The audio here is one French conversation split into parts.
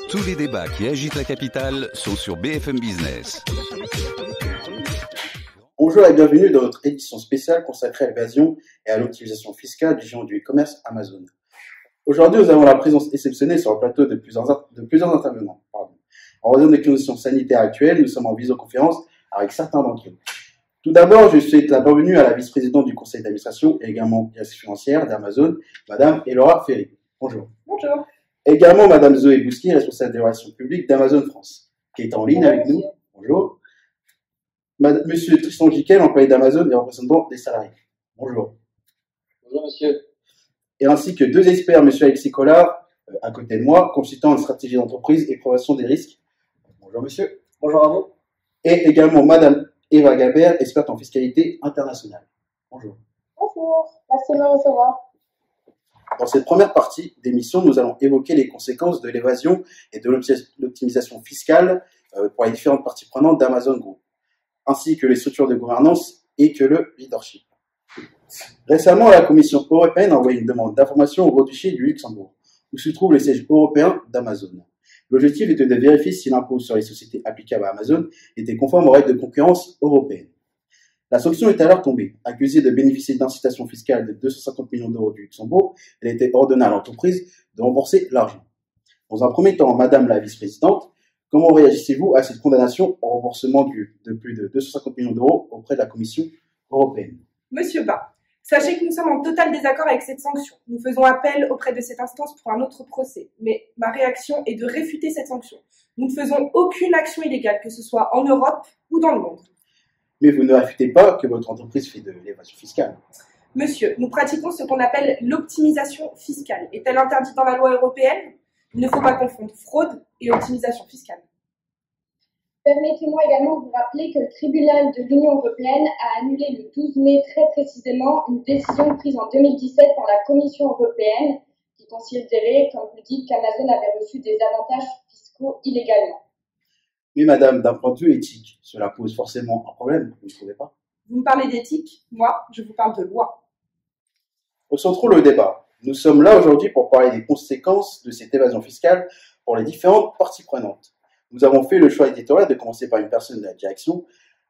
Tous les débats qui agitent la capitale sont sur BFM Business. Bonjour et bienvenue dans notre édition spéciale consacrée à l'évasion et à l'optimisation fiscale du géant du e-commerce Amazon. Aujourd'hui, nous avons la présence exceptionnelle sur le plateau de plusieurs intervenants. En raison des conditions sanitaires actuelles, nous sommes en visioconférence avec certains d'entre eux. Tout d'abord, je souhaite la bienvenue à la vice-présidente du conseil d'administration et également directrice financière d'Amazon, Madame Elora Ferry. Bonjour. Bonjour. Également Madame Zoé Bousky, responsable des relations publiques d'Amazon France, qui est en ligne avec nous. Bonjour. Monsieur Tristan Giquel, employé d'Amazon et représentant des salariés. Bonjour. Bonjour monsieur. Et ainsi que deux experts, monsieur Alexis Collard, à côté de moi, consultant en stratégie d'entreprise et prévention des risques. Bonjour monsieur. Bonjour à vous. Et également madame Eva Gabert, experte en fiscalité internationale. Bonjour. Bonjour, merci de me recevoir. Dans cette première partie d'émission, nous allons évoquer les conséquences de l'évasion et de l'optimisation fiscale pour les différentes parties prenantes d'Amazon Group, ainsi que les structures de gouvernance et que le leadership. Récemment, la Commission européenne a envoyé une demande d'information au Grand-Duché du Luxembourg, où se trouve le siège européen d'Amazon. L'objectif était de vérifier si l'impôt sur les sociétés applicable à Amazon était conforme aux règles de concurrence européennes. La sanction est alors tombée. Accusée de bénéficier d'incitation fiscale de 250 millions d'euros du Luxembourg, elle était ordonnée à l'entreprise de rembourser l'argent. Dans un premier temps, Madame la vice-présidente, comment réagissez-vous à cette condamnation au remboursement de plus de 250 millions d'euros auprès de la Commission européenne? Monsieur Bas, sachez que nous sommes en total désaccord avec cette sanction. Nous faisons appel auprès de cette instance pour un autre procès, mais ma réaction est de réfuter cette sanction. Nous ne faisons aucune action illégale, que ce soit en Europe ou dans le monde. Mais vous ne réfutez pas que votre entreprise fait de l'évasion fiscale. Monsieur, nous pratiquons ce qu'on appelle l'optimisation fiscale. Est-elle interdite dans la loi européenne? Il ne faut pas confondre fraude et optimisation fiscale. Permettez-moi également de vous rappeler que le tribunal de l'Union européenne a annulé le 12 mai très précisément une décision prise en 2017 par la Commission européenne qui considérait, comme vous le dites, qu'Amazon avait reçu des avantages fiscaux illégalement. Mais madame, d'un point de vue éthique, cela pose forcément un problème, vous ne trouvez pas? Vous me parlez d'éthique, moi, je vous parle de loi. Recentrons le débat. Nous sommes là aujourd'hui pour parler des conséquences de cette évasion fiscale pour les différentes parties prenantes. Nous avons fait le choix éditorial de commencer par une personne de la direction.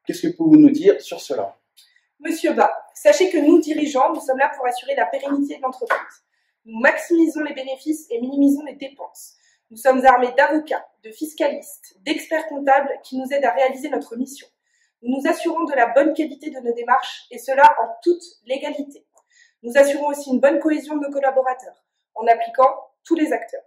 Qu'est-ce que pouvez-vous nous dire sur cela? Monsieur Bas, sachez que nous, dirigeants, nous sommes là pour assurer la pérennité de l'entreprise. Nous maximisons les bénéfices et minimisons les dépenses. Nous sommes armés d'avocats, de fiscalistes, d'experts comptables qui nous aident à réaliser notre mission. Nous nous assurons de la bonne qualité de nos démarches et cela en toute légalité. Nous assurons aussi une bonne cohésion de nos collaborateurs en appliquant tous les acteurs.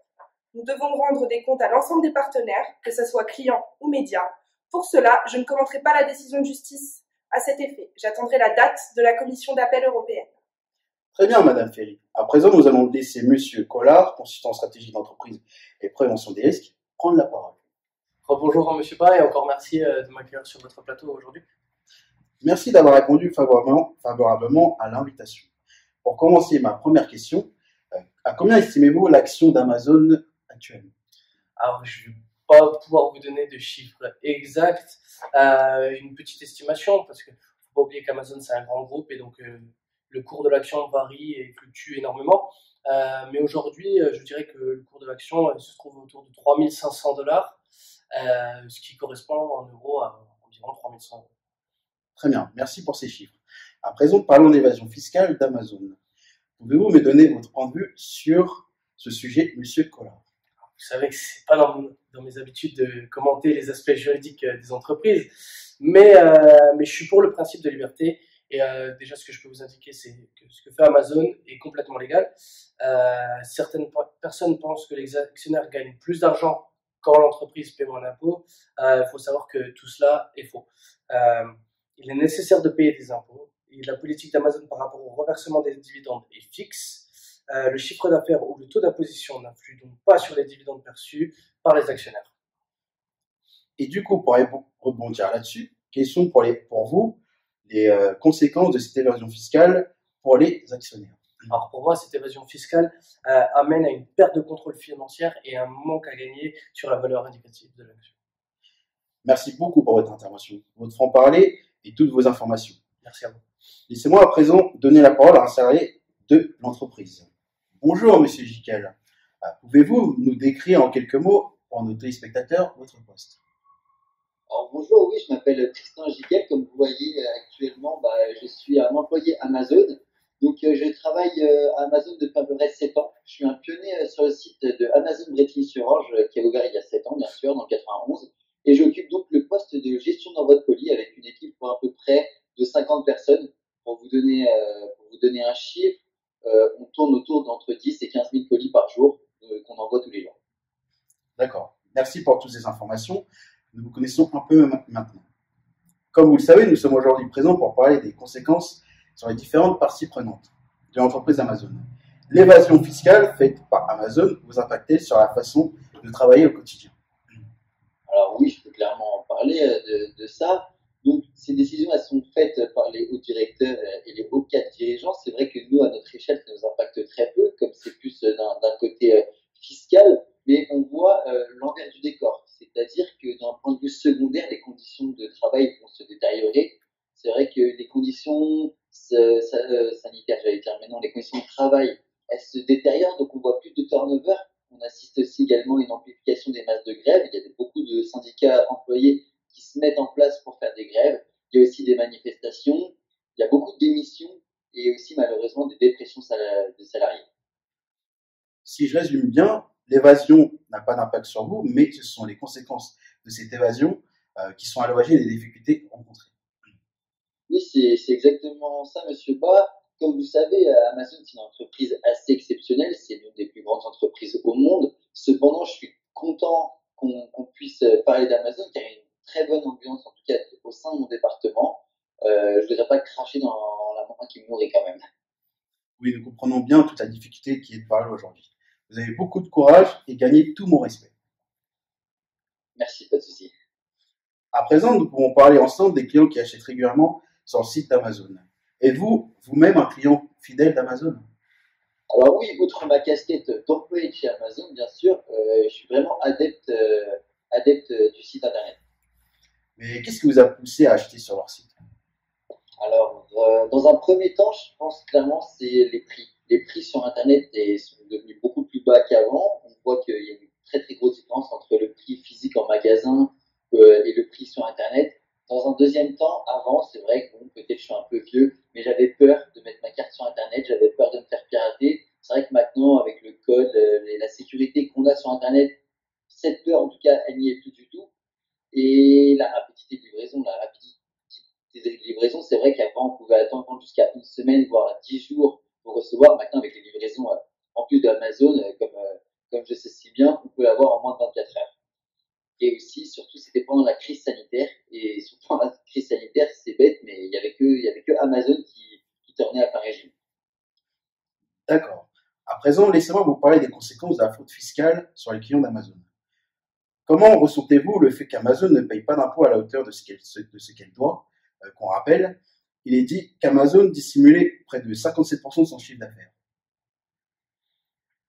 Nous devons rendre des comptes à l'ensemble des partenaires, que ce soit clients ou médias. Pour cela, je ne commenterai pas la décision de justice à cet effet. J'attendrai la date de la commission d'appel européenne. Très bien, Madame Ferry. À présent, nous allons laisser Monsieur Collard, consultant en stratégie d'entreprise et prévention des risques, prendre la parole. Bonjour à monsieur Bas et encore merci de m'accueillir sur votre plateau aujourd'hui. Merci d'avoir répondu favorablement à l'invitation. Pour commencer ma première question, à combien estimez-vous l'action d'Amazon actuellement? Alors, je ne vais pas pouvoir vous donner de chiffres exacts, une petite estimation, parce qu'il ne faut pas oublier qu'Amazon c'est un grand groupe et donc le cours de l'action varie et fluctue énormément. Mais aujourd'hui, je dirais que le cours de l'action se trouve autour de 3 500 $, ce qui correspond en euros à environ 3 100 €. Très bien, merci pour ces chiffres. À présent, parlons d'évasion fiscale d'Amazon. Pouvez-vous me donner votre point de vue sur ce sujet, Monsieur Collard? Vous savez que c'est pas dans mes habitudes de commenter les aspects juridiques des entreprises, mais je suis pour le principe de liberté. Et déjà, ce que je peux vous indiquer, c'est que ce que fait Amazon est complètement légal. Certaines personnes pensent que les actionnaires gagnent plus d'argent quand l'entreprise paie moins d'impôts. Il faut savoir que tout cela est faux. Il est nécessaire de payer des impôts. Et la politique d'Amazon par rapport au reversement des dividendes est fixe. Le chiffre d'affaires ou le taux d'imposition n'influe donc pas sur les dividendes perçus par les actionnaires. Et du coup, pour rebondir là-dessus, quelles sont pour vous les conséquences de cette évasion fiscale pour les actionnaires? Alors pour moi, cette évasion fiscale amène à une perte de contrôle financière et un manque à gagner sur la valeur indicative de l'action. Merci beaucoup pour votre intervention, votre franc-parler et toutes vos informations. Merci à vous. Laissez-moi à présent donner la parole à un salarié de l'entreprise. Bonjour, monsieur Jiquel. Pouvez-vous nous décrire en quelques mots, pour nos téléspectateurs, votre poste? Alors bonjour, oui, je m'appelle Tristan Giquel. Comme vous voyez actuellement, je suis un employé Amazon. Donc je travaille à Amazon depuis à peu près 7 ans. Je suis un pionnier sur le site de Amazon Bretigny-sur-Orge qui a ouvert il y a 7 ans, bien sûr, dans le 91. Et j'occupe donc le poste de gestion d'envoi de colis avec une équipe pour à peu près de 50 personnes. Pour vous donner un chiffre, on tourne autour d'entre 10 et 15 000 colis par jour qu'on envoie tous les jours. D'accord. Merci pour toutes ces informations. Nous vous connaissons un peu maintenant. Comme vous le savez, nous sommes aujourd'hui présents pour parler des conséquences sur les différentes parties prenantes de l'entreprise Amazon. L'évasion fiscale faite par Amazon vous impacte sur la façon de travailler au quotidien? Alors oui, je peux clairement en parler de ça. Donc ces décisions, elles sont faites par les hauts directeurs et les hauts cadres dirigeants. C'est vrai que nous, à notre échelle, ça nous impacte très peu, comme c'est plus d'un côté fiscal, mais on voit l'envers du décor. C'est-à-dire que d'un point de vue secondaire, les conditions de travail vont se détériorer. C'est vrai que les conditions sanitaires, j'allais dire, mais non, les conditions de travail, elles se détériorent, donc on voit plus de turnover. On assiste aussi également à une amplification des masses de grève. Il y a beaucoup de syndicats employés qui se mettent en place pour faire des grèves. Il y a aussi des manifestations. Il y a beaucoup de démissions et aussi malheureusement des dépressions de salariés. Si je résume bien, l'évasion n'a pas d'impact sur vous, mais ce sont les conséquences de cette évasion qui sont à l'origine des difficultés rencontrées. Oui, c'est exactement ça, monsieur Ba. Comme vous savez, Amazon, c'est une entreprise assez exceptionnelle. C'est l'une des plus grandes entreprises au monde. Cependant, je suis content qu'on puisse parler d'Amazon, car il y a une très bonne ambiance, en tout cas au sein de mon département. Je ne voudrais pas cracher dans la main qui me nourrit quand même. Oui, nous comprenons bien toute la difficulté qui est de parler aujourd'hui. Vous avez beaucoup de courage et gagnez tout mon respect. Merci, pas de souci. À présent, nous pouvons parler ensemble des clients qui achètent régulièrement sur le site d'Amazon. Êtes-vous vous-même un client fidèle d'Amazon? Alors oui, outre ma casquette d'employé de chez Amazon, bien sûr, je suis vraiment adepte du site internet. Mais qu'est-ce qui vous a poussé à acheter sur leur site? Alors, dans un premier temps, je pense clairement c'est les prix. Les prix sur internet sont devenus beaucoup plus bas qu'avant. On voit qu'il y a une très très grosse différence entre le prix physique en magasin et le prix sur internet. Dans un deuxième temps, avant, c'est vrai que bon, peut-être je suis un peu vieux, mais j'avais peur de mettre ma carte sur internet, j'avais peur de me faire pirater. C'est vrai que maintenant, avec le code et la sécurité qu'on a sur internet, cette peur en tout cas, elle n'y est plus du tout. Et la rapidité de livraison, des livraisons, c'est vrai qu'avant, on pouvait attendre jusqu'à une semaine, voire 10 jours pour recevoir. Maintenant, avec les livraisons, en plus d'Amazon, comme je sais si bien, on peut l'avoir en moins de 24 heures. Et aussi, surtout, c'était pendant la crise sanitaire. Et surtout, pendant la crise sanitaire, c'est bête, mais il y avait que Amazon qui tournait à plein régime. D'accord. À présent, laissez-moi vous parler des conséquences de la fraude fiscale sur les clients d'Amazon. Comment ressentez-vous le fait qu'Amazon ne paye pas d'impôt à la hauteur de ce qu'elle doit? Qu'on rappelle, il est dit qu'Amazon dissimulait près de 57% de son chiffre d'affaires.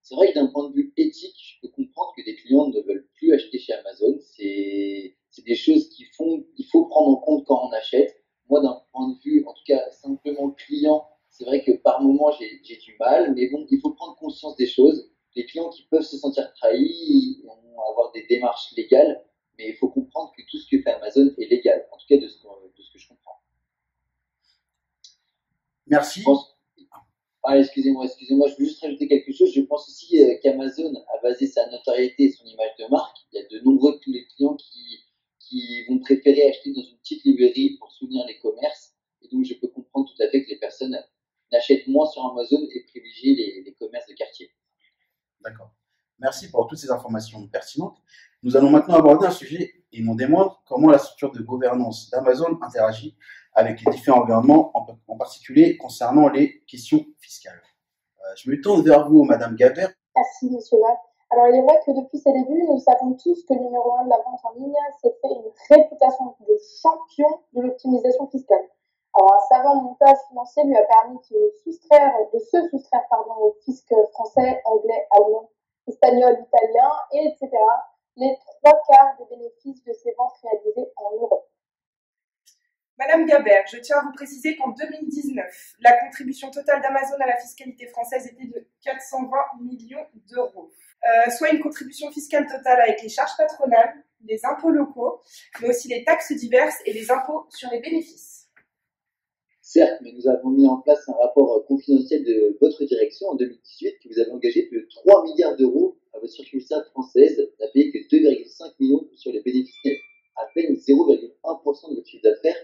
C'est vrai que d'un point de vue éthique, je peux comprendre que des clients ne veulent plus acheter chez Amazon. C'est des choses qu'il faut prendre en compte quand on achète. Moi, d'un point de vue, en tout cas, simplement client, c'est vrai que par moment, j'ai du mal. Mais bon, il faut prendre conscience des choses. Les clients qui peuvent se sentir trahis vont avoir des démarches légales. Mais il faut comprendre que tout ce que fait Amazon est légal. En tout cas, de ce que je comprends. Merci. Excusez-moi, je veux juste rajouter quelque chose. Je pense aussi qu'Amazon a basé sa notoriété et son image de marque. Il y a de nombreux clients qui vont préférer acheter dans une petite librairie pour soutenir les commerces. Et donc, je peux comprendre tout à fait que les personnes n'achètent moins sur Amazon et privilégient les commerces de quartier. D'accord. Merci pour toutes ces informations pertinentes. Nous allons maintenant aborder un sujet, et non des moindres, comment la structure de gouvernance d'Amazon interagit avec les différents environnements, en particulier concernant les questions fiscales. Je me tourne vers vous, Madame Gabert. Merci, monsieur Watt. Alors, il est vrai que depuis ses débuts, nous savons tous que le numéro 1 de la vente en ligne s'est fait une réputation de champion de l'optimisation fiscale. Alors, un savant montage financier lui a permis de se soustraire au fisc français, anglais, allemand, espagnol, italien, et etc. les 3/4 des bénéfices de ses ventes réalisées en Europe. Madame Gabert, je tiens à vous préciser qu'en 2019, la contribution totale d'Amazon à la fiscalité française était de 420 millions d'euros, soit une contribution fiscale totale avec les charges patronales, les impôts locaux, mais aussi les taxes diverses et les impôts sur les bénéfices. Certes, mais nous avons mis en place un rapport confidentiel de votre direction en 2018 qui vous avez engagé plus de 3 milliards d'euros à votre succursale française, n'a payé que 2,5 millions sur les bénéfices nets, à peine 0,1% de votre chiffre d'affaires.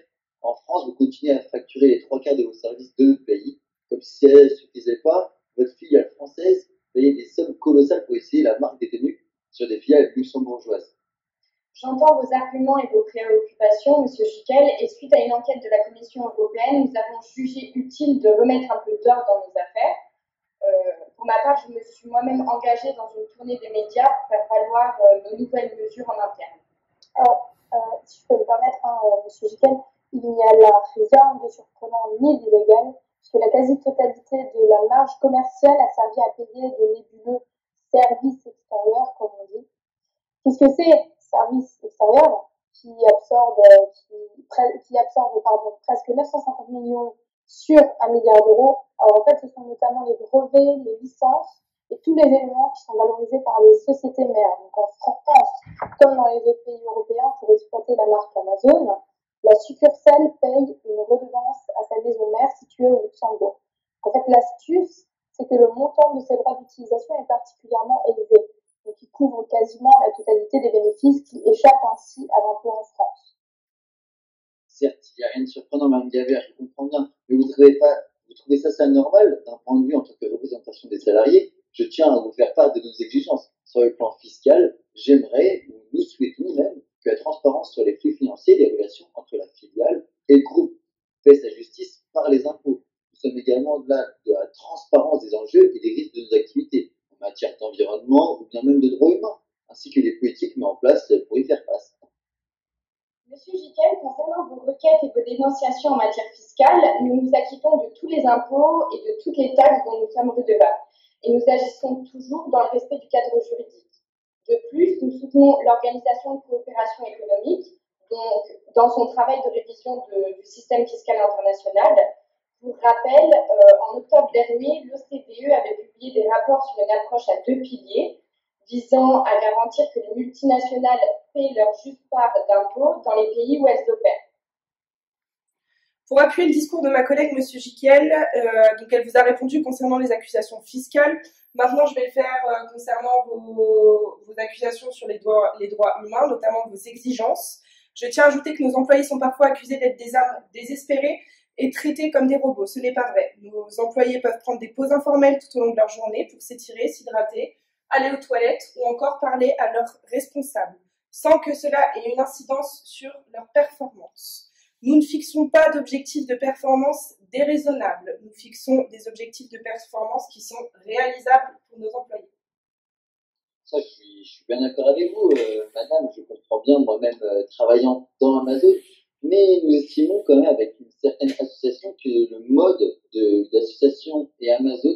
En France, vous continuez à facturer les 3/4 de vos services de notre pays, comme si cela ne suffisait pas. Votre filiale française payait des sommes colossales pour essayer la marque détenue sur des filiales luxembourgeoises. J'entends vos arguments et vos préoccupations, Monsieur Schickel, et suite à une enquête de la Commission européenne, nous avons jugé utile de remettre un peu d'ordre dans nos affaires. Pour ma part, je me suis moi-même engagée dans une tournée des médias pour faire valoir nos nouvelles mesures en interne. Alors, si je peux me permettre, Monsieur Schickel, il n'y a là rien de surprenant ni d'illégal, puisque la quasi-totalité de la marge commerciale a servi à payer de nébuleux services extérieurs, comme on dit. Qu'est-ce que c'est, services extérieurs, qui absorbe presque 950 millions sur 1 milliard d'euros? Alors en fait, ce sont notamment les brevets, les licences et tous les éléments qui sont valorisés par les sociétés mères. Donc en France, comme dans les autres pays européens, pour exploiter la marque Amazon, la succursale paye une redevance à sa maison mère située au Luxembourg. En fait, l'astuce, c'est que le montant de ces droits d'utilisation est particulièrement élevé. Donc, il couvre quasiment la totalité des bénéfices qui échappent ainsi à l'impôt en France. Certes, il n'y a rien de surprenant, Mme Gabert, je comprends bien, mais vous trouvez ça normal d'un point de vue en tant que représentation des salariés? Je tiens à vous faire part de nos exigences. Sur le plan fiscal, j'aimerais, ou nous souhaitons même, que la transparence sur les flux financiers, les relations entre la filiale et le groupe fait sa justice par les impôts. Nous sommes également de la transparence des enjeux et des risques de nos activités, en matière d'environnement ou bien même de droits humains, ainsi que les politiques mises en place pour y faire face. Monsieur Schickel, concernant vos requêtes et vos dénonciations en matière fiscale, nous nous acquittons de tous les impôts et de toutes les taxes dont nous sommes redevables, et nous agissons toujours dans le respect du cadre juridique. De plus, nous soutenons l'Organisation de coopération économique, donc dans son travail de révision du système fiscal international. Pour rappel, en octobre dernier, l'OCDE avait publié des rapports sur une approche à 2 piliers, visant à garantir que les multinationales paient leur juste part d'impôts dans les pays où elles opèrent. Pour appuyer le discours de ma collègue, M. Schickel, donc elle vous a répondu concernant les accusations fiscales. Maintenant, je vais le faire concernant vos accusations sur les droits humains, notamment vos exigences. Je tiens à ajouter que nos employés sont parfois accusés d'être des âmes désespérées et traités comme des robots. Ce n'est pas vrai. Nos employés peuvent prendre des pauses informelles tout au long de leur journée pour s'étirer, s'hydrater, aller aux toilettes ou encore parler à leurs responsables, sans que cela ait une incidence sur leur performance. Nous ne fixons pas d'objectifs de performance déraisonnables. Nous fixons des objectifs de performance qui sont réalisables pour nos employés. Ça, je suis bien d'accord avec vous, madame. Je comprends bien, moi-même, travaillant dans Amazon. Mais nous estimons quand même, avec une certaine association, que le mode d'association et Amazon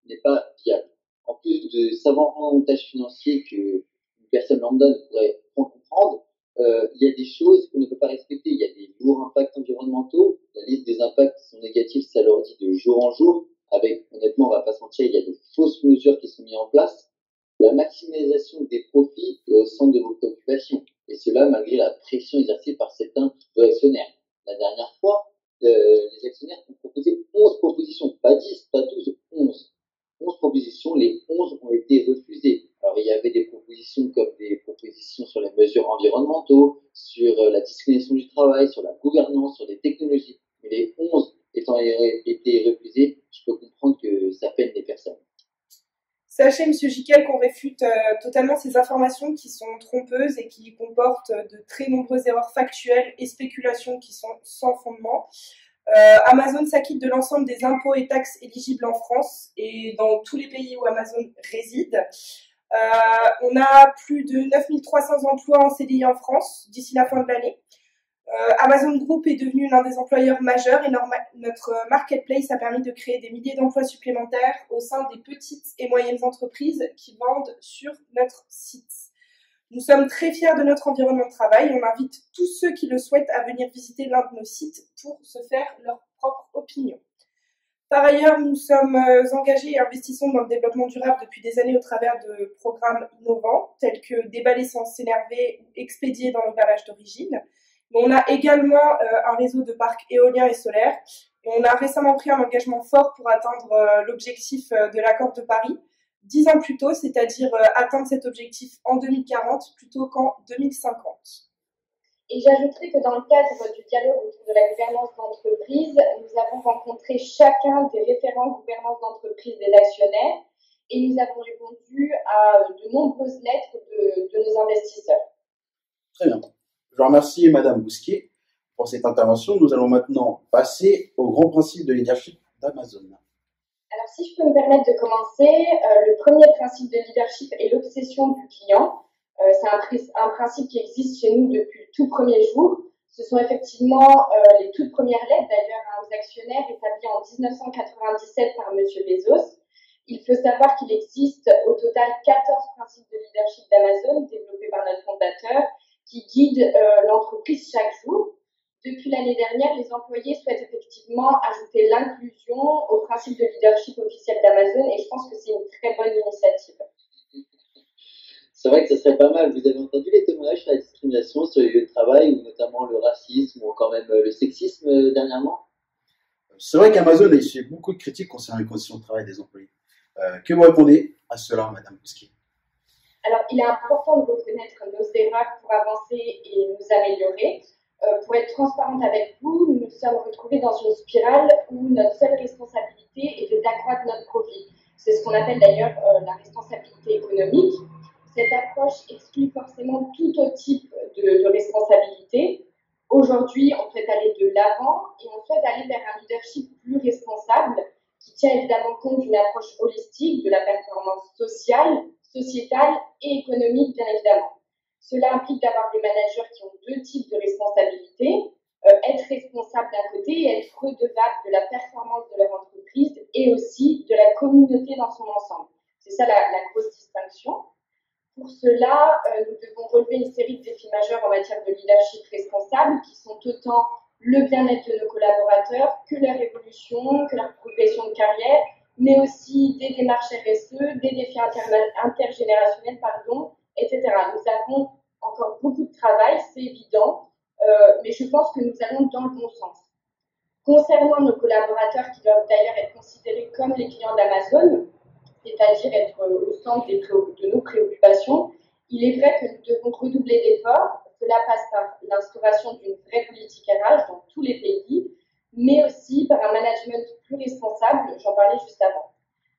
n'est pas viable. En plus de savants avantages financiers qu'une personne lambda ne pourrait pas comprendre, il y a des choses qu'on ne peut pas respecter. Il y a des lourds impacts environnementaux. La liste des impacts qui sont négatifs s'alourdit de jour en jour. Avec, honnêtement, on va pas se mentir, il y a de fausses mesures qui sont mises en place. La maximisation des profits est au centre de vos préoccupations. Et cela malgré la pression exercée par certains actionnaires. La dernière fois, les actionnaires ont proposé 11 propositions. Pas 10, pas 12, 11. 11 propositions, les 11 ont été refusées. Alors, il y avait des propositions comme des propositions sur les mesures environnementaux, sur la discrimination du travail, sur la gouvernance, sur les technologies. Mais les 11 étant été refusées, je peux comprendre que ça peine les personnes. Sachez, M. Schickel, qu'on réfute totalement ces informations qui sont trompeuses et qui comportent de très nombreuses erreurs factuelles et spéculations qui sont sans fondement. Amazon s'acquitte de l'ensemble des impôts et taxes éligibles en France et dans tous les pays où Amazon réside. On a plus de 9300 emplois en CDI en France d'ici la fin de l'année. Amazon Group est devenu l'un des employeurs majeurs et notre marketplace a permis de créer des milliers d'emplois supplémentaires au sein des petites et moyennes entreprises qui vendent sur notre site. Nous sommes très fiers de notre environnement de travail et on invite tous ceux qui le souhaitent à venir visiter l'un de nos sites pour se faire leur propre opinion. Par ailleurs, nous sommes engagés et investissons dans le développement durable depuis des années au travers de programmes innovants tels que déballer sans s'énerver ou expédier dans l'emballage d'origine. Mais on a également un réseau de parcs éoliens et solaires et on a récemment pris un engagement fort pour atteindre l'objectif de l'accord de Paris 10 ans plus tôt, c'est-à-dire atteindre cet objectif en 2040 plutôt qu'en 2050. Et j'ajouterai que dans le cadre du dialogue autour de la gouvernance d'entreprise, nous avons rencontré chacun des référents gouvernance d'entreprise des actionnaires et nous avons répondu à de nombreuses lettres de nos investisseurs. Très bien. Je vous remercie Madame Bousquier pour cette intervention. Nous allons maintenant passer au grand principe de leadership d'Amazon. Alors si je peux me permettre de commencer, le premier principe de leadership est l'obsession du client. C'est un principe qui existe chez nous depuis le tout premier jour. Ce sont effectivement les toutes premières lettres d'ailleurs aux actionnaires établies en 1997 par M. Bezos. Il faut savoir qu'il existe au total 14 principes de leadership d'Amazon développés par notre fondateur qui guident l'entreprise chaque jour. Depuis l'année dernière, les employés souhaitent effectivement ajouter l'inclusion au principe de leadership officiel d'Amazon et je pense que c'est une très bonne initiative. C'est vrai que ce serait pas mal. Vous avez entendu les témoignages sur la discrimination sur les lieux de travail, ou notamment le racisme ou quand même le sexisme dernièrement? C'est vrai qu'Amazon a essuyé beaucoup de critiques concernant les conditions de travail des employés. Que vous répondez à cela, Madame Bousquier? Alors, il est important de reconnaître nos erreurs pour avancer et nous améliorer. Pour être transparente avec vous, nous nous sommes retrouvés dans une spirale où notre seule responsabilité était d'accroître notre profit. C'est ce qu'on appelle d'ailleurs la responsabilité économique. Cette approche exclut forcément tout autre type de responsabilité. Aujourd'hui, on souhaite aller de l'avant et on souhaite aller vers un leadership plus responsable qui tient évidemment compte d'une approche holistique de la performance sociale, sociétale et économique, bien évidemment. Cela implique d'avoir des managers qui ont deux types de responsabilités, être responsable d'un côté et être redevable de la performance de leur entreprise et aussi de la communauté dans son ensemble. C'est ça la grosse distinction. Pour cela, nous devons relever une série de défis majeurs en matière de leadership responsable qui sont autant le bien-être de nos collaborateurs que leur évolution, que leur progression de carrière, mais aussi des démarches RSE, des défis intergénérationnels, etc. Nous avons encore beaucoup de travail, c'est évident, mais je pense que nous allons dans le bon sens. Concernant nos collaborateurs qui doivent d'ailleurs être considérés comme les clients d'Amazon, c'est-à-dire être au centre de nos préoccupations, il est vrai que nous devons redoubler d'efforts. Cela passe par l'instauration d'une vraie politique RH dans tous les pays, mais aussi par un management plus responsable, j'en parlais juste avant.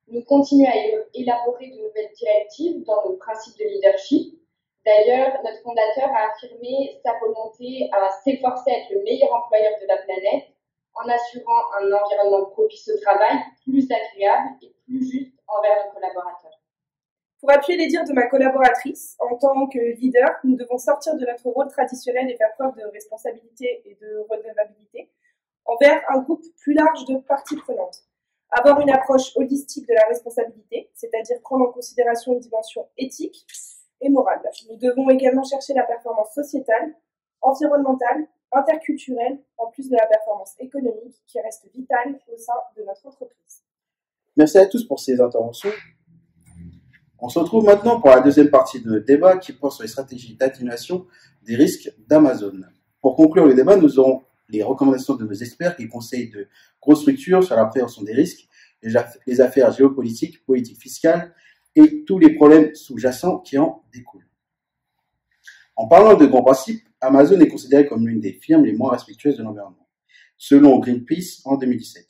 Nous continuons à élaborer de nouvelles directives dans nos principes de leadership. D'ailleurs, notre fondateur a affirmé sa volonté à s'efforcer d'être le meilleur employeur de la planète en assurant un environnement propice au travail, plus agréable et plus juste envers nos collaborateurs. Pour appuyer les dires de ma collaboratrice, en tant que leader, nous devons sortir de notre rôle traditionnel et faire preuve de responsabilité et de redevabilité envers un groupe plus large de parties prenantes. Avoir une approche holistique de la responsabilité, c'est-à-dire prendre en considération une dimension éthique et morale. Nous devons également chercher la performance sociétale, environnementale, interculturelle, en plus de la performance économique qui reste vitale au sein de notre entreprise. Merci à tous pour ces interventions. On se retrouve maintenant pour la deuxième partie de notre débat qui porte sur les stratégies d'atténuation des risques d'Amazon. Pour conclure le débat, nous aurons les recommandations de nos experts qui conseillent de grosses structures sur la prévention des risques, les affaires géopolitiques, politiques fiscales et tous les problèmes sous-jacents qui en découlent. En parlant de grands principes, Amazon est considérée comme l'une des firmes les moins respectueuses de l'environnement, selon Greenpeace en 2017.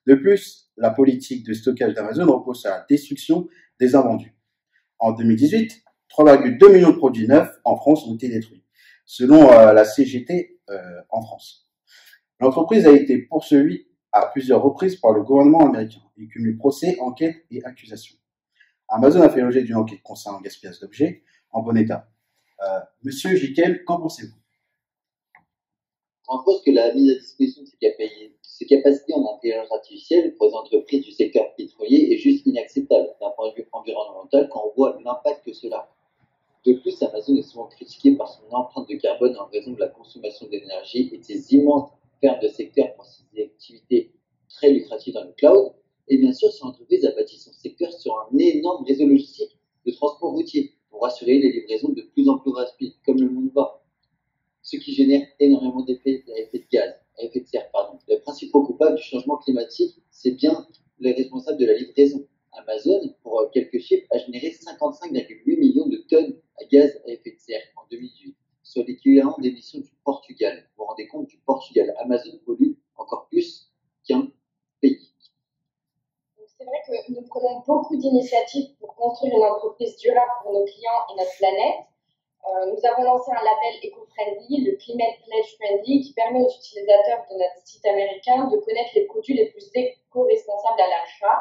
De plus, la politique de stockage d'Amazon repose sur la destruction des invendus. En 2018, 3,2 millions de produits neufs en France ont été détruits, selon la CGT en France. L'entreprise a été poursuivie à plusieurs reprises par le gouvernement américain. Il cumule procès, enquêtes et accusations. Amazon a fait l'objet d'une enquête concernant le gaspillage d'objets en bon état. Monsieur Jiquel, qu'en pensez-vous? Je pense que la mise à disposition de ces capacités en intelligence artificielle pour les entreprises du secteur pétrolier est juste inacceptable d'un point de vue environnemental quand on voit l'impact que cela a. De plus, Amazon est souvent critiqué par son empreinte de carbone en raison de la consommation d'énergie et de ses immenses fermes de secteur pour ses activités très lucratives dans le cloud. Et bien sûr, son entreprise a bâti son secteur sur un énorme réseau logistique de transport routier pour assurer les livraisons de plus en plus rapides, comme le monde va. Ce qui génère énormément d'effets à effet de serre. Les principaux coupables du changement climatique, c'est bien les responsables de la livraison. Amazon, pour quelques chiffres, a généré 55,8 millions de tonnes à gaz à effet de serre en 2018, soit l'équivalent d'émissions du Portugal. Vous vous rendez compte, du Portugal, Amazon pollue encore plus qu'un pays. C'est vrai que nous prenons beaucoup d'initiatives pour construire une entreprise durable pour nos clients et notre planète. Nous avons lancé un label éco-friendly, le Climate Pledge Friendly, qui permet aux utilisateurs de notre site américain de connaître les produits les plus éco-responsables à l'achat.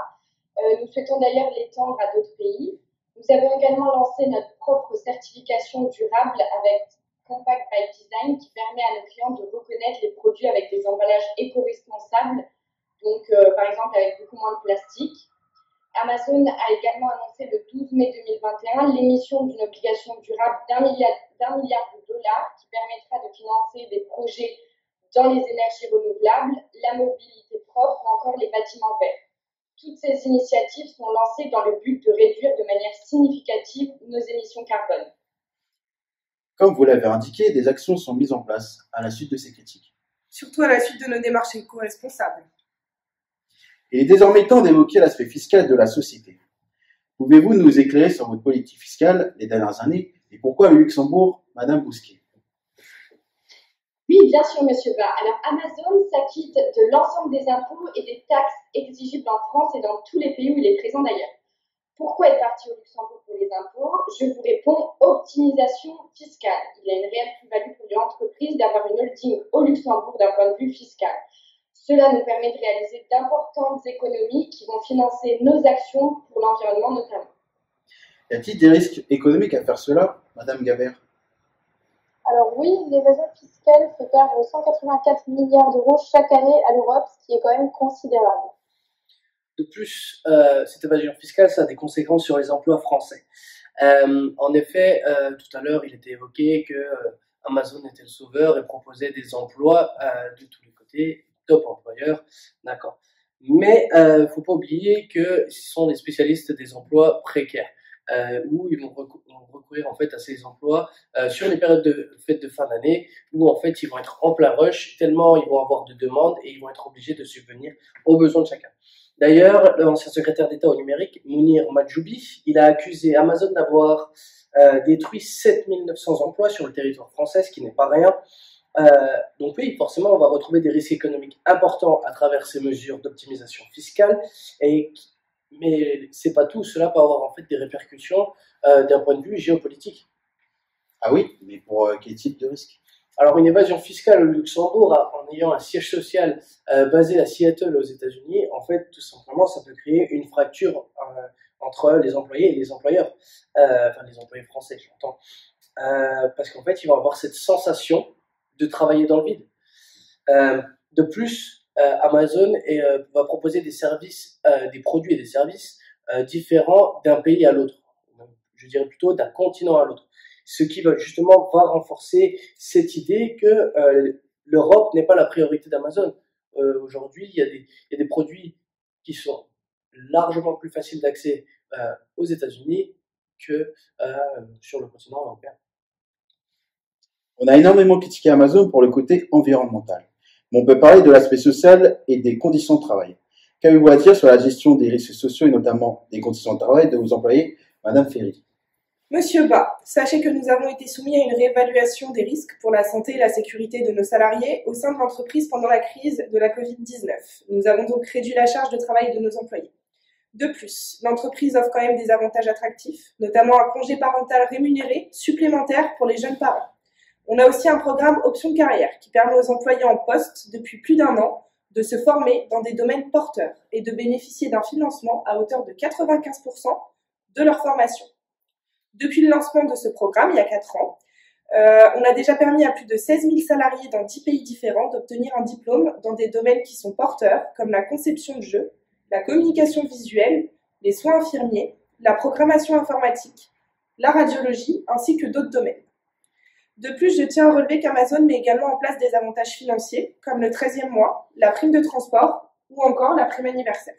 Nous souhaitons d'ailleurs l'étendre à d'autres pays. Nous avons également lancé notre propre certification durable avec Compact by Design, qui permet à nos clients de reconnaître les produits avec des emballages éco-responsables, donc par exemple avec beaucoup moins de plastique. Amazon a également annoncé le 12 mai 2021 l'émission d'une obligation durable d'1 milliard de dollars qui permettra de financer des projets dans les énergies renouvelables, la mobilité propre ou encore les bâtiments verts. Toutes ces initiatives sont lancées dans le but de réduire de manière significative nos émissions carbone. Comme vous l'avez indiqué, des actions sont mises en place à la suite de ces critiques. Surtout à la suite de nos démarches éco-responsables. Il est désormais temps d'évoquer l'aspect fiscal de la société. Pouvez-vous nous éclairer sur votre politique fiscale les dernières années et pourquoi le Luxembourg, Madame Bousquet? Oui, bien sûr, Monsieur Ba. Alors, Amazon s'acquitte de l'ensemble des impôts et des taxes exigibles en France et dans tous les pays où il est présent d'ailleurs. Pourquoi est parti au Luxembourg pour les impôts? Je vous réponds, optimisation fiscale. Il y a une réelle plus-value pour l'entreprise d'avoir une holding au Luxembourg d'un point de vue fiscal. Cela nous permet de réaliser d'importantes économies qui vont financer nos actions pour l'environnement notamment. Y a-t-il des risques économiques à faire cela, Madame Gabert? Alors oui, l'évasion fiscale fait perdre 184 milliards d'euros chaque année à l'Europe, ce qui est quand même considérable. De plus, cette évasion fiscale, ça a des conséquences sur les emplois français. En effet, tout à l'heure, il était évoqué que Amazon était le sauveur et proposait des emplois de tous les côtés, top employeur, d'accord. Mais il ne faut pas oublier que ce sont des spécialistes des emplois précaires, où ils vont recourir en fait à ces emplois sur les périodes de fêtes de fin d'année, où en fait ils vont être en plein rush, tellement ils vont avoir de demandes et ils vont être obligés de subvenir aux besoins de chacun. D'ailleurs, l'ancien secrétaire d'État au numérique, Mounir Majoubi, il a accusé Amazon d'avoir détruit 7900 emplois sur le territoire français, ce qui n'est pas rien. Donc oui, forcément, on va retrouver des risques économiques importants à travers ces mesures d'optimisation fiscale, mais c'est pas tout, cela peut avoir en fait des répercussions d'un point de vue géopolitique. Ah oui, mais pour quel type de risque? Alors, une évasion fiscale au Luxembourg, en ayant un siège social basé à Seattle aux États-Unis, en fait, tout simplement, ça peut créer une fracture entre les employés et les employeurs, enfin les employés français, j'entends, parce qu'en fait, ils vont avoir cette sensation de travailler dans le vide. De plus, Amazon va proposer des services, des produits et des services différents d'un pays à l'autre. Je dirais plutôt d'un continent à l'autre. Ce qui va justement renforcer cette idée que l'Europe n'est pas la priorité d'Amazon. Aujourd'hui, il y a des produits qui sont largement plus faciles d'accès aux États-Unis que sur le continent européen. On a énormément critiqué Amazon pour le côté environnemental, mais on peut parler de l'aspect social et des conditions de travail. Qu'avez-vous à dire sur la gestion des risques sociaux et notamment des conditions de travail de vos employés, Madame Ferry? Monsieur Ba, sachez que nous avons été soumis à une réévaluation des risques pour la santé et la sécurité de nos salariés au sein de l'entreprise pendant la crise de la Covid-19. Nous avons donc réduit la charge de travail de nos employés. De plus, l'entreprise offre quand même des avantages attractifs, notamment un congé parental rémunéré supplémentaire pour les jeunes parents. On a aussi un programme option carrière qui permet aux employés en poste depuis plus d'1 an de se former dans des domaines porteurs et de bénéficier d'un financement à hauteur de 95% de leur formation. Depuis le lancement de ce programme, il y a 4 ans, on a déjà permis à plus de 16 000 salariés dans 10 pays différents d'obtenir un diplôme dans des domaines qui sont porteurs, comme la conception de jeux, la communication visuelle, les soins infirmiers, la programmation informatique, la radiologie, ainsi que d'autres domaines. De plus, je tiens à relever qu'Amazon met également en place des avantages financiers, comme le 13e mois, la prime de transport ou encore la prime anniversaire.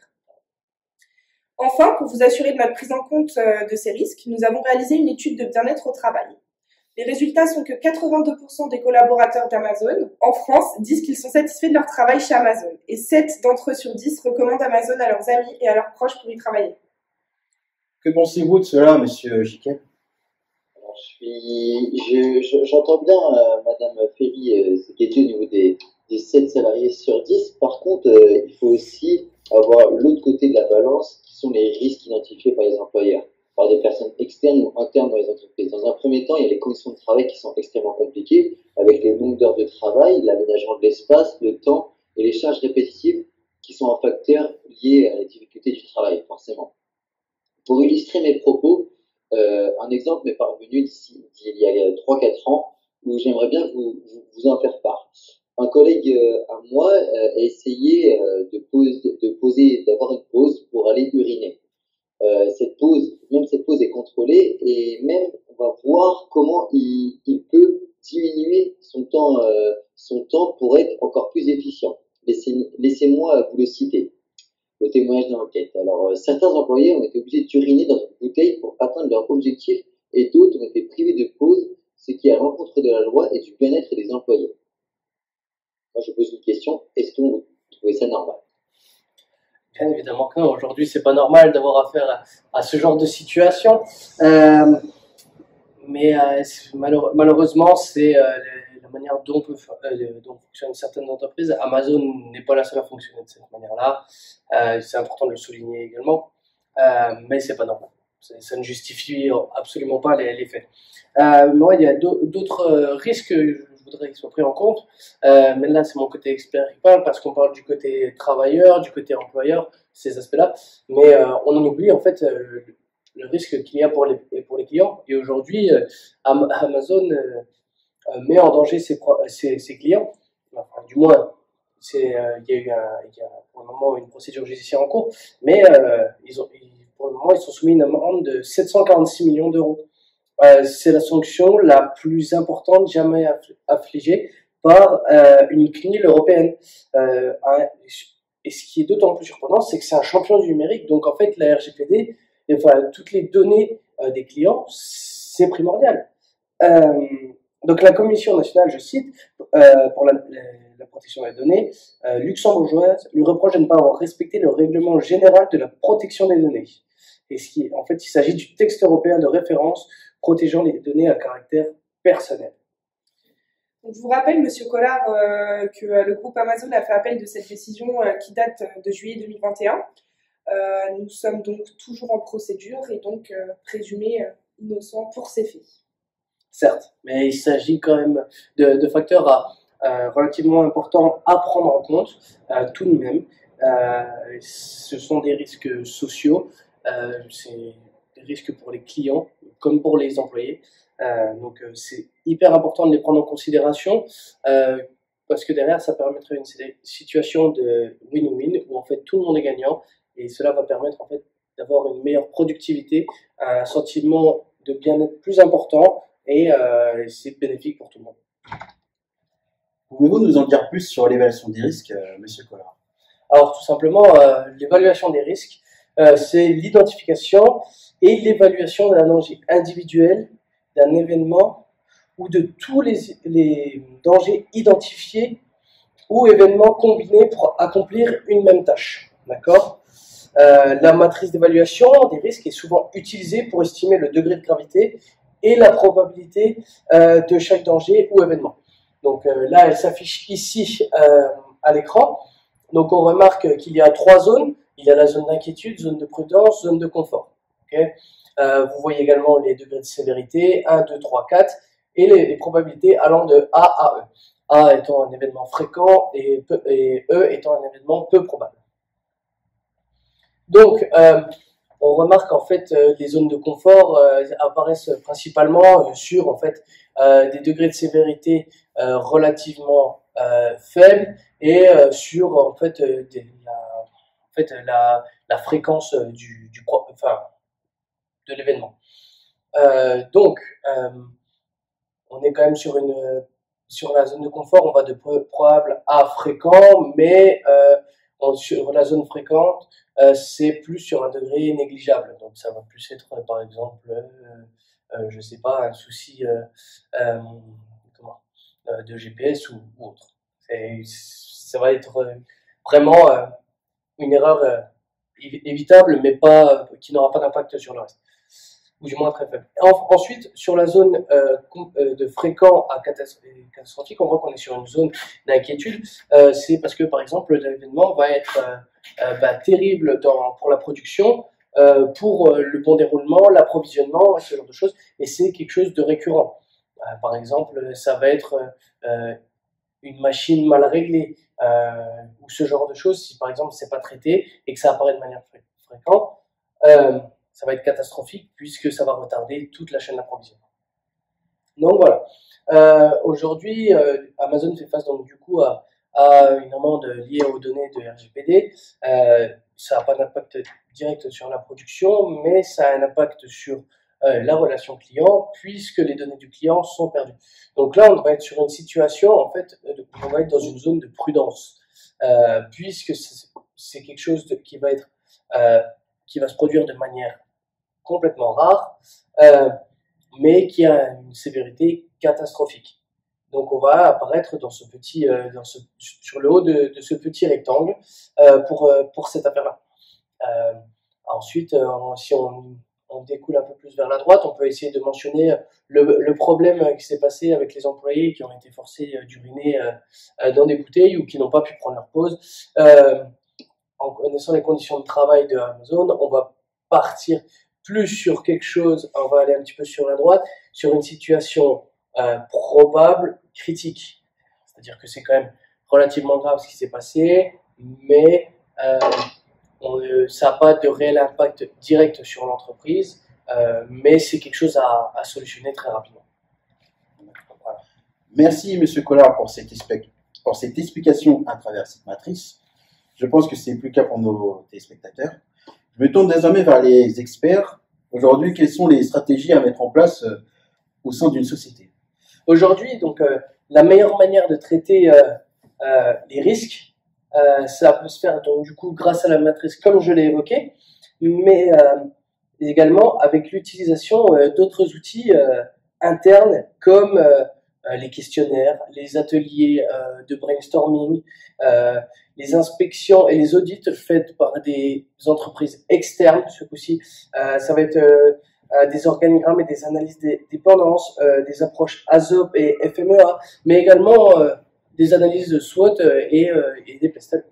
Enfin, pour vous assurer de notre prise en compte de ces risques, nous avons réalisé une étude de bien-être au travail. Les résultats sont que 82% des collaborateurs d'Amazon en France disent qu'ils sont satisfaits de leur travail chez Amazon et 7 d'entre eux sur 10 recommandent Amazon à leurs amis et à leurs proches pour y travailler. Que pensez-vous de cela, monsieur Jiquel? Alors, j'entends bien Madame Ferry s'inquiéter au niveau des 7 salariés sur 10. Par contre, il faut aussi avoir l'autre côté de la balance, qui sont les risques identifiés par les employeurs, par des personnes externes ou internes dans les entreprises. Dans un premier temps, il y a les conditions de travail qui sont extrêmement compliquées, avec les nombres d'heures de travail, l'aménagement de l'espace, le temps et les charges répétitives qui sont un facteur lié à la difficulté du travail, forcément. Pour illustrer mes propos, un exemple m'est parvenu il y a 3-4 ans, où j'aimerais bien vous en faire part. Un collègue à moi a essayé d'avoir une pause pour aller uriner. Cette pause est contrôlée et même on va voir comment il peut diminuer son temps pour être encore plus efficient. Laissez-moi vous le citer. Le témoignage de l'enquête. Alors, certains employés ont été obligés d'uriner dans une bouteille pour atteindre leur objectif et d'autres ont été privés de pause, ce qui est à l'encontre de la loi et du bien-être des employés. Moi, je pose une question. Est-ce que vous trouvez ça normal? Bien évidemment que non. Aujourd'hui, c'est pas normal d'avoir affaire à ce genre de situation. Mais malheureusement, c'est la manière dont fonctionnent certaines entreprises. Amazon n'est pas la seule à fonctionner de cette manière-là. C'est important de le souligner également. Mais c'est pas normal. Ça ne justifie absolument pas les faits. Moi, il y a d'autres risques que je voudrais qu'ils soient pris en compte. Mais là, c'est mon côté expert qui parle parce qu'on parle du côté travailleur, du côté employeur, ces aspects-là. Mais on en oublie en fait le risque qu'il y a pour les clients. Et aujourd'hui, Amazon met en danger ses clients. Enfin, du moins, il y a pour le moment une procédure judiciaire en cours, mais pour le moment, ils sont soumis à une amende de 746 millions d'euros. C'est la sanction la plus importante jamais affligée par une CNIL européenne. Et ce qui est d'autant plus surprenant, c'est que c'est un champion du numérique. Donc en fait, la RGPD, enfin, toutes les données des clients, c'est primordial. Donc la Commission nationale, je cite, pour la protection des données, luxembourgeoise, lui reproche de ne pas avoir respecté le règlement général de la protection des données. Et en fait, il s'agit du texte européen de référence protégeant les données à caractère personnel. Donc, je vous rappelle, Monsieur Collard, que le groupe Amazon a fait appel de cette décision qui date de juillet 2021. Nous sommes donc toujours en procédure et donc présumés innocents pour ces faits. Certes, mais il s'agit quand même de facteurs relativement importants à prendre en compte tout de même. Ce sont des risques sociaux, c'est des risques pour les clients comme pour les employés. Donc c'est hyper important de les prendre en considération parce que derrière ça permettrait une situation de win-win où en fait tout le monde est gagnant et cela va permettre en fait d'avoir une meilleure productivité, un sentiment de bien-être plus important et c'est bénéfique pour tout le monde. Pouvez-vous nous en dire plus sur l'évaluation des risques, Monsieur Collard? Alors tout simplement, l'évaluation des risques, c'est l'identification et l'évaluation d'un danger individuel, d'un événement ou de tous les dangers identifiés ou événements combinés pour accomplir une même tâche. D'accord ? La matrice d'évaluation des risques est souvent utilisée pour estimer le degré de gravité et la probabilité de chaque danger ou événement. Donc là, elle s'affiche ici à l'écran. Donc on remarque qu'il y a 3 zones. Il y a la zone d'inquiétude, zone de prudence, zone de confort. Okay, vous voyez également les degrés de sévérité, 1, 2, 3, 4, et les probabilités allant de A à E. A étant un événement fréquent et E étant un événement peu probable. Donc, on remarque en fait les zones de confort apparaissent principalement sur en fait des degrés de sévérité relativement faibles et sur en fait la fréquence de l'événement. Donc, on est quand même sur la zone de confort, on va de probable à fréquent, mais sur la zone fréquente, c'est plus sur un degré négligeable. Donc ça va plus être, par exemple, je sais pas, un souci de GPS ou autre. Ça va être vraiment une erreur évitable, mais pas qui n'aura pas d'impact sur le reste, ou du moins très faible. Ensuite, sur la zone de fréquent à catastrophique, on voit qu'on est sur une zone d'inquiétude. C'est parce que, par exemple, l'événement va être terrible pour la production, pour le bon déroulement, l'approvisionnement, ce genre de choses, et c'est quelque chose de récurrent. Par exemple, ça va être une machine mal réglée, ou ce genre de choses, si par exemple c'est pas traité et que ça apparaît de manière fréquente, ça va être catastrophique puisque ça va retarder toute la chaîne d'approvisionnement. Donc voilà. Aujourd'hui, Amazon fait face donc du coup à une amende liée aux données de RGPD. Ça n'a pas d'impact direct sur la production, mais ça a un impact sur la relation client, puisque les données du client sont perdues. Donc là, on va être sur une situation, en fait, on va être dans une zone de prudence, puisque c'est quelque chose qui va se produire de manière complètement rare, mais qui a une sévérité catastrophique. Donc on va apparaître dans ce petit, sur le haut de ce petit rectangle pour cette affaire-là. Ensuite, si on découle un peu plus vers la droite, on peut essayer de mentionner le problème qui s'est passé avec les employés qui ont été forcés d'uriner dans des bouteilles ou qui n'ont pas pu prendre leur pause. En connaissant les conditions de travail de Amazon, on va partir plus sur quelque chose, on va aller un petit peu sur la droite, sur une situation probable, critique. C'est-à-dire que c'est quand même relativement grave ce qui s'est passé, mais ça n'a pas de réel impact direct sur l'entreprise, mais c'est quelque chose à solutionner très rapidement. Voilà. Merci M. Collard pour cette explication à travers cette matrice. Je pense que c'est plus le cas pour nos téléspectateurs. Je me tourne désormais vers les experts. Aujourd'hui, quelles sont les stratégies à mettre en place au sein d'une société? Aujourd'hui, donc, la meilleure manière de traiter les risques, ça peut se faire donc du coup grâce à la matrice comme je l'ai évoqué, mais également avec l'utilisation d'autres outils internes comme les questionnaires, les ateliers de brainstorming, les inspections et les audits faits par des entreprises externes. Ce coup-ci, ça va être des organigrammes et des analyses des dépendances, des approches ASOP et FMEA, mais également des analyses de SWOT et des PESTEL.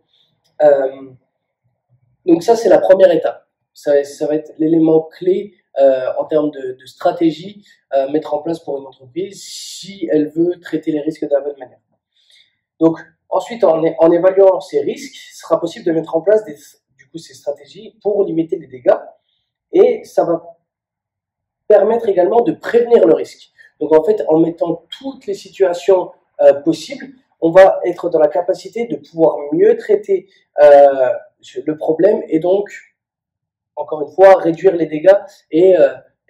Donc ça, c'est la première étape. Ça va être l'élément clé en termes de stratégie à mettre en place pour une entreprise si elle veut traiter les risques de la bonne manière. Donc ensuite, en évaluant ces risques, il sera possible de mettre en place ces stratégies pour limiter les dégâts, et ça va permettre également de prévenir le risque. Donc en fait, en mettant toutes les situations possibles, on va être dans la capacité de pouvoir mieux traiter le problème et donc, encore une fois, réduire les dégâts et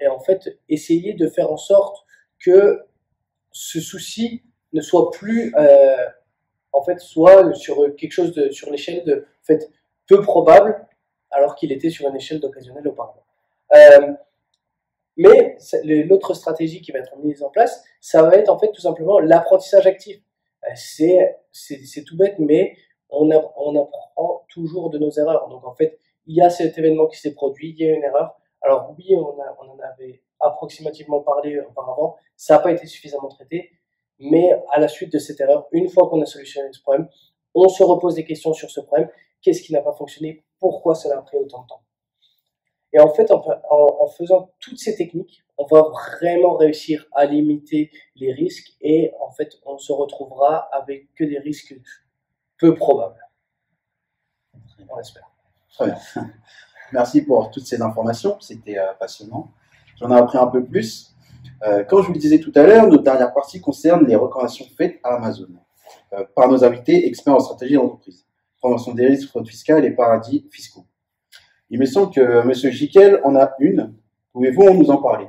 en fait essayer de faire en sorte que ce souci ne soit plus en fait soit sur quelque chose sur l'échelle de en fait peu probable alors qu'il était sur une échelle d'occasionnel auparavant. Mais l'autre stratégie qui va être mise en place, ça va être en fait tout simplement l'apprentissage actif. C'est tout bête, mais on apprend toujours de nos erreurs. Donc en fait, il y a cet événement qui s'est produit, il y a une erreur. Alors oui, on en avait approximativement parlé auparavant, ça n'a pas été suffisamment traité, mais à la suite de cette erreur, une fois qu'on a solutionné ce problème, on se repose des questions sur ce problème. Qu'est-ce qui n'a pas fonctionné? Pourquoi cela a pris autant de temps? Et en fait, en faisant toutes ces techniques, on va vraiment réussir à limiter les risques et en fait, on se retrouvera avec que des risques peu probables. On l'espère. Très bien. Merci pour toutes ces informations, c'était passionnant. J'en ai appris un peu plus. Comme je vous le disais tout à l'heure, notre dernière partie concerne les recommandations faites à Amazon par nos invités experts en stratégie d'entreprise, prévention des risques, fraude fiscale et paradis fiscaux. Il me semble que M. Jiquel en a une. Pouvez-vous nous en parler?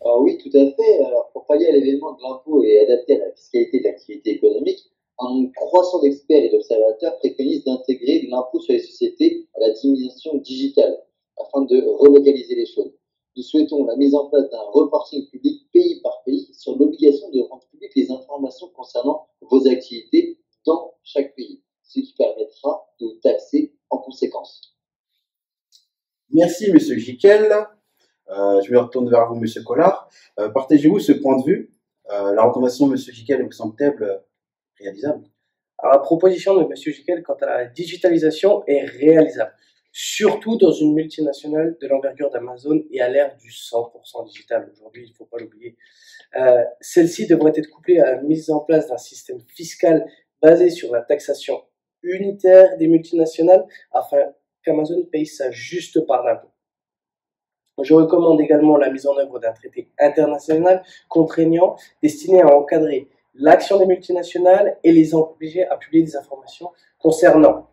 Alors oui, tout à fait. Alors, pour pallier à l'événement de l'impôt et adapter à la fiscalité de l'activité économique, un nombre croissant d'experts et d'observateurs préconisent d'intégrer l'impôt sur les sociétés à la dimension digitale afin de relocaliser les choses. Nous souhaitons la mise en place d'un reporting public pays par pays sur l'obligation de rendre publiques les informations concernant vos activités dans chaque pays, ce qui permettra de vous taxer en conséquence. Merci, Monsieur Jiquel. Je me retourne vers vous, Monsieur Collard. Partagez-vous ce point de vue? La recommandation de Monsieur Jiquel vous semble-t-elle réalisable? Alors, la proposition de M. Jiquel quant à la digitalisation est réalisable, surtout dans une multinationale de l'envergure d'Amazon et à l'ère du 100% digital aujourd'hui, il ne faut pas l'oublier. Celle-ci devrait être couplée à la mise en place d'un système fiscal basé sur la taxation unitaire des multinationales afin qu'Amazon paye sa juste part d'impôt. Je recommande également la mise en œuvre d'un traité international contraignant destiné à encadrer l'action des multinationales et les obliger à publier des informations concernant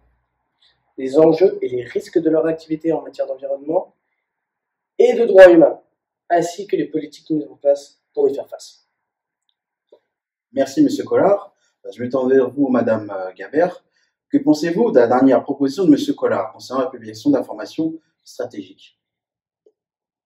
les enjeux et les risques de leur activité en matière d'environnement et de droits humains, ainsi que les politiques mises en place pour y faire face. Merci, Monsieur Collard. Je me tourne vers vous, Madame Gabert. Que pensez-vous de la dernière proposition de Monsieur Collard concernant la publication d'informations stratégiques?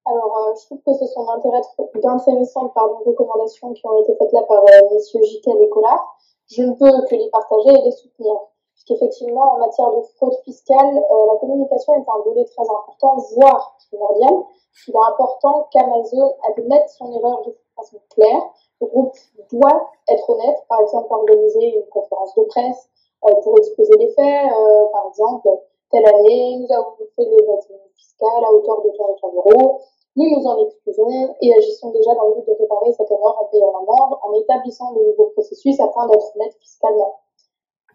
Alors, je trouve que ce sont d'intéressantes recommandations qui ont été faites là par messieurs Jiquel et Collard. Je ne peux que les partager et les soutenir. Puisqu'effectivement, en matière de fraude fiscale, la communication est un volet très important, voire primordial. Il est important qu'Amazon admette son erreur de façon claire. Le groupe doit être honnête, par exemple organiser une conférence de presse pour exposer les faits, par exemple, telle année, nous avons fait l'évasion fiscale à hauteur de tant et tant d'euros. Nous nous en excusons et agissons déjà dans le but de réparer cette erreur en payant l'amende, en établissant de nouveaux processus afin d'être honnête fiscalement.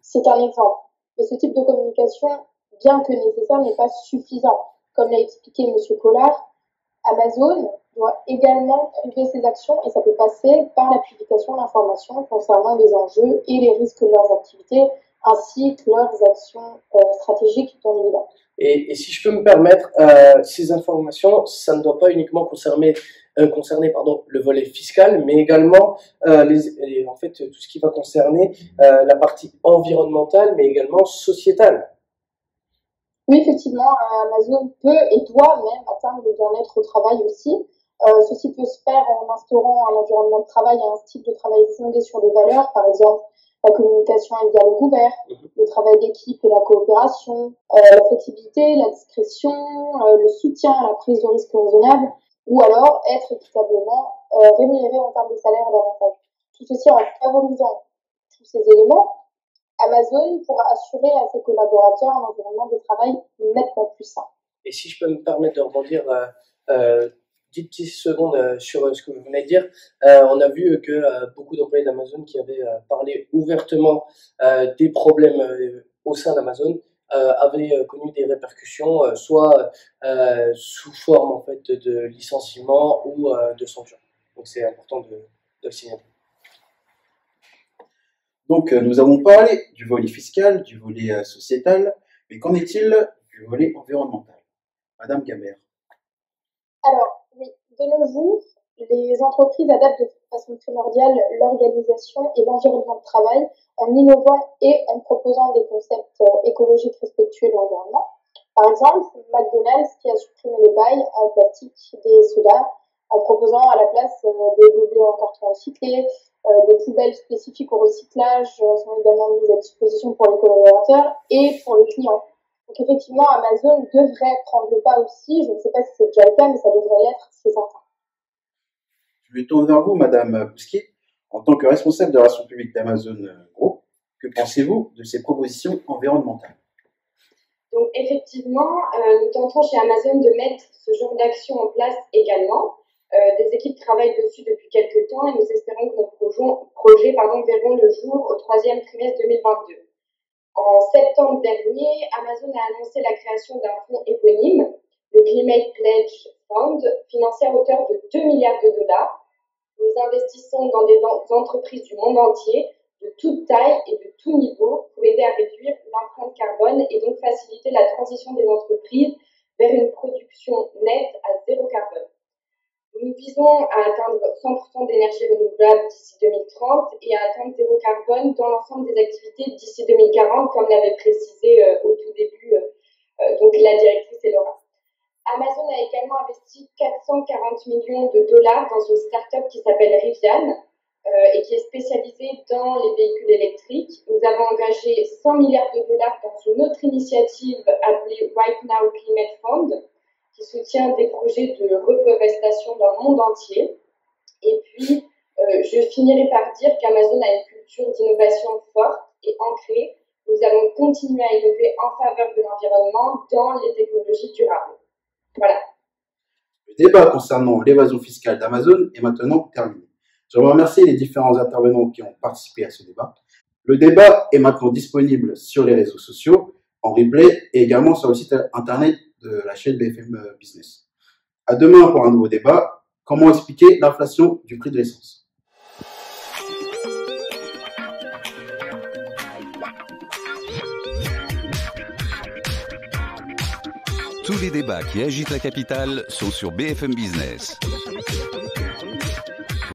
C'est un exemple. Mais ce type de communication, bien que nécessaire, n'est pas suffisant. Comme l'a expliqué M. Collard, Amazon doit également trouver ses actions et ça peut passer par la publication d'informations concernant les enjeux et les risques de leurs activités ainsi que leurs actions stratégiques, bien évidemment. Et si je peux me permettre, ces informations, ça ne doit pas uniquement concerner le volet fiscal, mais également en fait, tout ce qui va concerner la partie environnementale, mais également sociétale. Oui, effectivement, Amazon peut et doit même atteindre le bien-être au travail aussi. Ceci peut se faire en instaurant un environnement de travail et un style de travail fondé sur des valeurs, par exemple la communication et le dialogue ouvert, le travail d'équipe et la coopération, la flexibilité, la discrétion, le soutien à la prise de risque raisonnable, ou alors être équitablement rémunéré en termes de salaire et d'avantages. Tout ceci en favorisant tous ces éléments, Amazon pourra assurer à ses collaborateurs un environnement de travail nettement plus sain. Et si je peux me permettre de rebondir 10 petites secondes sur ce que vous venez de dire, on a vu que beaucoup d'employés d'Amazon qui avaient parlé ouvertement des problèmes au sein d'Amazon avaient connu des répercussions, soit sous forme en fait de licenciement ou de censure. Donc c'est important de le signaler. Donc, nous avons parlé du volet fiscal, du volet sociétal, mais qu'en est-il du volet environnemental? Madame Gabert. Alors, oui, de nos jours, les entreprises adaptent de façon primordiale l'organisation et l'environnement de travail en innovant et en proposant des concepts écologiques respectueux de l'environnement. Par exemple, McDonald's qui a supprimé les pailles en plastique des sodas en proposant à la place des gobelets en carton recyclé, des poubelles spécifiques au recyclage sont également mises à disposition pour les collaborateurs et pour les clients. Donc effectivement, Amazon devrait prendre le pas aussi. Je ne sais pas si c'est déjà le cas, mais ça devrait l'être, c'est certain. Je me tourne vers vous, Madame Bousquier. En tant que responsable de la relation publique d'Amazon Group, que pensez-vous de ces propositions environnementales? Donc effectivement, nous tentons chez Amazon de mettre ce genre d'action en place également. Des équipes travaillent dessus depuis quelques temps et nous espérons que nos projets verront le jour au troisième trimestre 2022. En septembre dernier, Amazon a annoncé la création d'un fonds éponyme, le Climate Pledge Fund, financé à hauteur de 2 milliards de dollars. Nous investissons dans des entreprises du monde entier, de toute taille et de tout niveau, pour aider à réduire l'empreinte carbone et donc faciliter la transition des entreprises vers une production nette à zéro carbone. Nous visons à atteindre 100% d'énergie renouvelable d'ici 2030 et à atteindre zéro carbone dans l'ensemble des activités d'ici 2040, comme l'avait précisé au tout début donc la directrice Elora. Amazon a également investi 440 millions de dollars dans une start-up qui s'appelle Rivian et qui est spécialisée dans les véhicules électriques. Nous avons engagé 100 milliards de dollars dans une autre initiative appelée Right Now Climate Fund, qui soutient des projets de reforestation dans le monde entier. Et puis, je finirai par dire qu'Amazon a une culture d'innovation forte et ancrée. Nous allons continuer à innover en faveur de l'environnement dans les technologies durables. Voilà. Le débat concernant l'évasion fiscale d'Amazon est maintenant terminé. Je remercie les différents intervenants qui ont participé à ce débat. Le débat est maintenant disponible sur les réseaux sociaux, en replay et également sur le site internet de la chaîne BFM Business. À demain pour un nouveau débat. Comment expliquer l'inflation du prix de l'essence? Tous les débats qui agitent la capitale sont sur BFM Business.